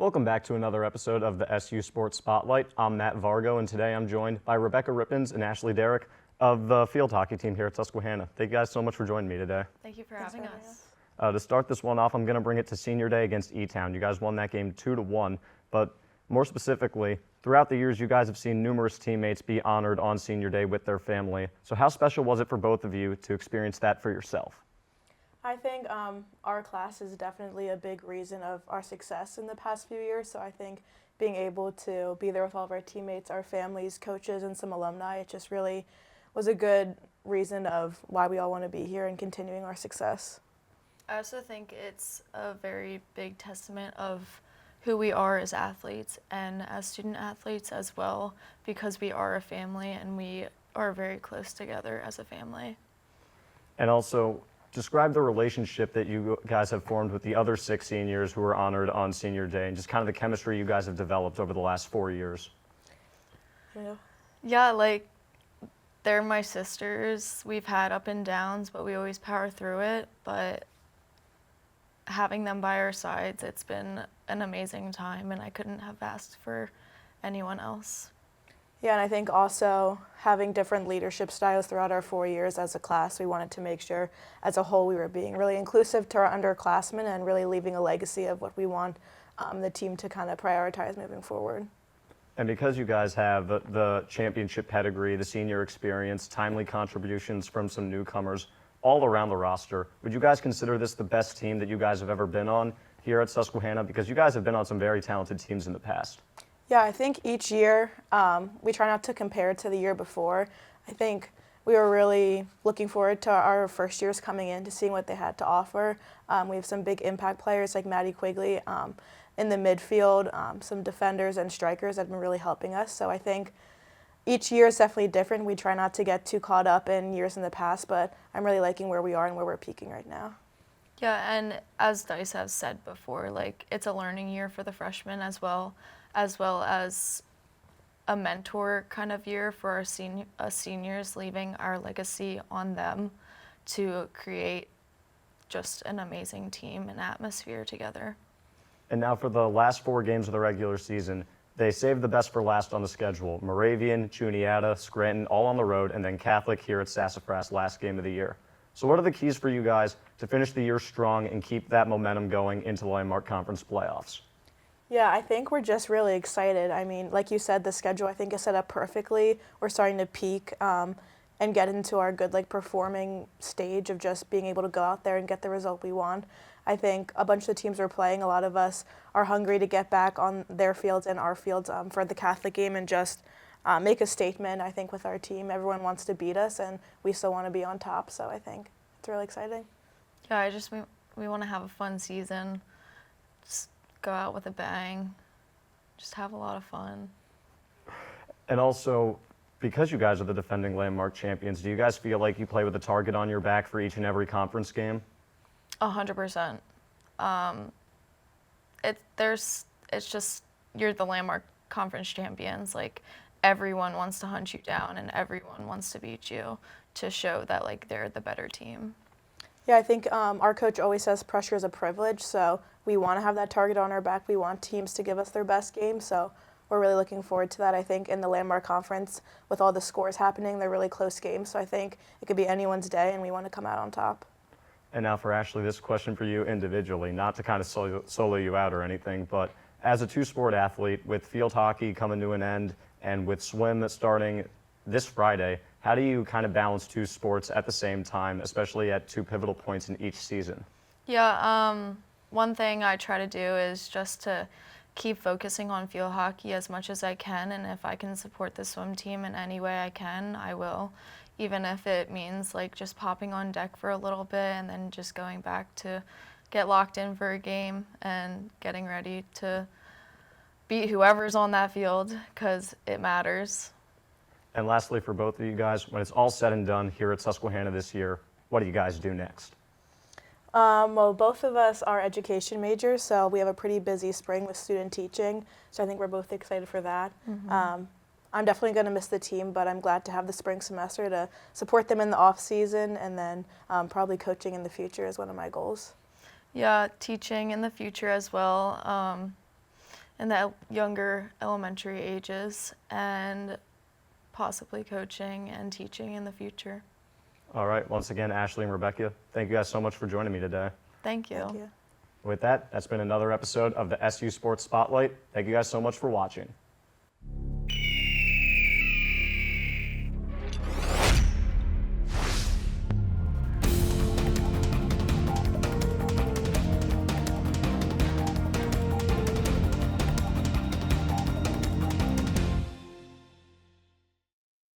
Welcome back to another episode of the SU Sports Spotlight. I'm Matt Vargo, and today I'm joined by Ripans and Ashley Derrick of the field hockey team here at Susquehanna. Thank you guys so much for joining me today. Thank you for having us. To start this one off, I'm going to bring it to senior day against E-Town. You guys won that game 2-1, but more specifically, throughout the years, you guys have seen numerous teammates be honored on senior day with their family. So how special was it for both of you to experience that for yourself? I think our class is definitely a big reason of our success in the past few years. So I think being able to be there with all of our teammates, our families, coaches, and some alumni, it just really was a good reason of why we all want to be here and continuing our success. I also think it's a very big testament of who we are as athletes and as student athletes as well, because we are a family and we are very close together as a family. And also, describe the relationship that you guys have formed with the other 6 seniors who were honored on senior day and just kind of the chemistry you guys have developed over the last 4 years. Yeah, like they're my sisters. We've had up and downs, but we always power through it. But having them by our sides, it's been an amazing time, and I couldn't have asked for anyone else. Yeah, and I think also having different leadership styles throughout our 4 years as a class, we wanted to make sure as a whole we were being really inclusive to our underclassmen and really leaving a legacy of what we want the team to kind of prioritize moving forward. And because you guys have the championship pedigree, the senior experience, timely contributions from some newcomers all around the roster, would you guys consider this the best team that you guys have ever been on here at Susquehanna? Because you guys have been on some very talented teams in the past. Yeah, I think each year we try not to compare it to the year before. I think we were really looking forward to our first years coming in to seeing what they had to offer. We have some big impact players like Maddie Quigley in the midfield, some defenders and strikers that have been really helping us. So I think each year is definitely different. We try not to get too caught up in years in the past, but I'm really liking where we are and where we're peaking right now. Yeah, and as Dice has said before, like it's a learning year for the freshmen as well as a mentor kind of year for our seniors, leaving our legacy on them to create just an amazing team and atmosphere together. And now for the last 4 games of the regular season, they saved the best for last on the schedule. Moravian, Juniata, Scranton, all on the road, and then Catholic here at Sassafras last game of the year. So what are the keys for you guys to finish the year strong and keep that momentum going into the Landmark Conference playoffs? Yeah, I think we're just really excited. I mean, like you said, the schedule I think is set up perfectly. We're starting to peak and get into our good performing stage of just being able to go out there and get the result we want. I think a bunch of the teams we're playing, a lot of us are hungry to get back on their fields and our fields for the Catholic game and just make a statement. I think with our team, everyone wants to beat us and we still want to be on top. So I think it's really exciting. Yeah, we want to have a fun season. Just go out with a bang, just have a lot of fun. And also, because you guys are the defending Landmark champions, do you guys feel like you play with a target on your back for each and every conference game? 100%. It's just you're the Landmark Conference champions. Like everyone wants to hunt you down and everyone wants to beat you to show that they're the better team. Yeah, I think our coach always says pressure is a privilege, so we want to have that target on our back. We want teams to give us their best game, so we're really looking forward to that. I think in the Landmark Conference, with all the scores happening, they're really close games, so I think it could be anyone's day, and we want to come out on top. And now for Ashley, this question for you individually, not to kind of solo you out or anything, but as a 2-sport athlete with field hockey coming to an end and with swim that's starting this Friday, how do you kind of balance 2 sports at the same time, especially at 2 pivotal points in each season? Yeah, one thing I try to do is just to keep focusing on field hockey as much as I can, and if I can support the swim team in any way I can, I will, even if it means just popping on deck for a little bit and then just going back to get locked in for a game and getting ready to beat whoever's on that field because it matters. And lastly, for both of you guys, when it's all said and done here at Susquehanna this year, what do you guys do next? Well, both of us are education majors, so we have a pretty busy spring with student teaching, so I think we're both excited for that. Mm-hmm. I'm definitely going to miss the team, but I'm glad to have the spring semester to support them in the off season, and then probably coaching in the future is one of my goals. Yeah, teaching in the future as well. in the younger elementary ages, and possibly coaching and teaching in the future. All right. Once again, Ashley and Rebecca, thank you guys so much for joining me today. Thank you. Thank you. With that, that's been another episode of the SU Sports Spotlight. Thank you guys so much for watching.